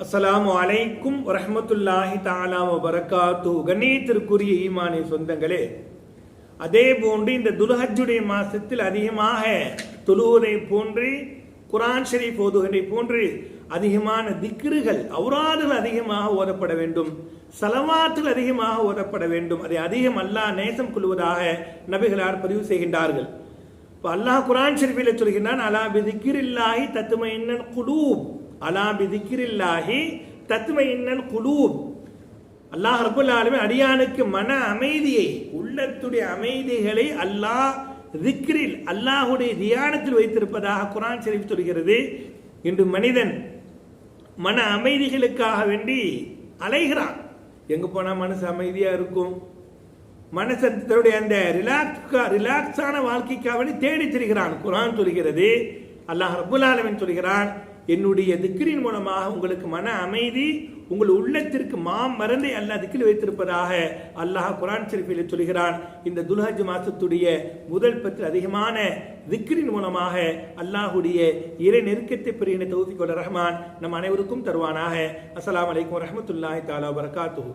அஸ்ஸலாமு அலைக்கும் வரஹ்மத்துல்லாஹி தஆலா வபரகாத்து. கண்ணியத்திற்குரிய ஈமானிய சொந்தங்களே, அதே போன்று இந்த துல்ஹஜ்ஜுடைய மாசத்தில் அதிகமாக தொழுவதை போன்று, குர்ஆன் ஷரீஃப் ஓதுவதை போன்று அதிகமான திக்ருகள், அவுராதுகள் அதிகமாக ஓதப்பட வேண்டும், ஸலவாத்துகள் அதிகமாக ஓதப்பட வேண்டும். அதை அதிகம் அல்லாஹ் நேசம் கொள்வதாக நபிகளார் பதிவு செய்கின்றார்கள். இப்போ அல்லாஹ் குர்ஆன் ஷரீஃபில் சொல்கிறான், அலா பிதிக்ரில்லாஹி தத்மஇன்னல் குலூப், அலா பிதிக்ரில்லாஹி தத்மஇன்னல் குலூப். அல்லாஹ் ரப்பல் ஆலமீன் அடியானுக்கு மன அமைதியை, உள்ளத்துடைய அமைதிகளை அல்லாஹ் திக்ரில், அல்லாஹுடைய தியானத்தில் வைத்திருப்பதாக குர்ஆன் ஷரீஃப் சொல்கிறது. இன்று மனிதன் மன அமைதிகளுக்காக வேண்டி அலைகிறான். எங்க போனா மனசு அமைதியா இருக்கும், மனசனுடைய அந்த ரிலாக்ஸான வாழ்க்கைக்காக வேண்டி தேடி திரிகிறான். குர்ஆன் சொல்கிறது, அல்லாஹ் ரப்பல் ஆலமீன் சொல்கிறான், என்னுடைய திக்ரின் மூலமாக உங்களுக்கு மன அமைதி, உங்கள் உள்ளத்திற்கு மருந்தை அல்லாஹ் திக்ரில் வைத்திருப்பதாக அல்லாஹ் குர்ஆன் ஷரீஃபில் சொல்கிறான். இந்த துல்ஹஜ் மாசத்துடைய முதல் பத்தில் அதிகமான திக்ரின் மூலமாக அல்லாஹுடைய இறை நெருக்கத்தை பெறுகின்ற தௌஃபீக் வல்ல ரஹ்மான் நம் அனைவருக்கும் தருவானாக. அஸ்ஸலாமு அலைக்கும் வரஹ்மத்துல்லாஹி தஆலா வபரகாத்துஹு.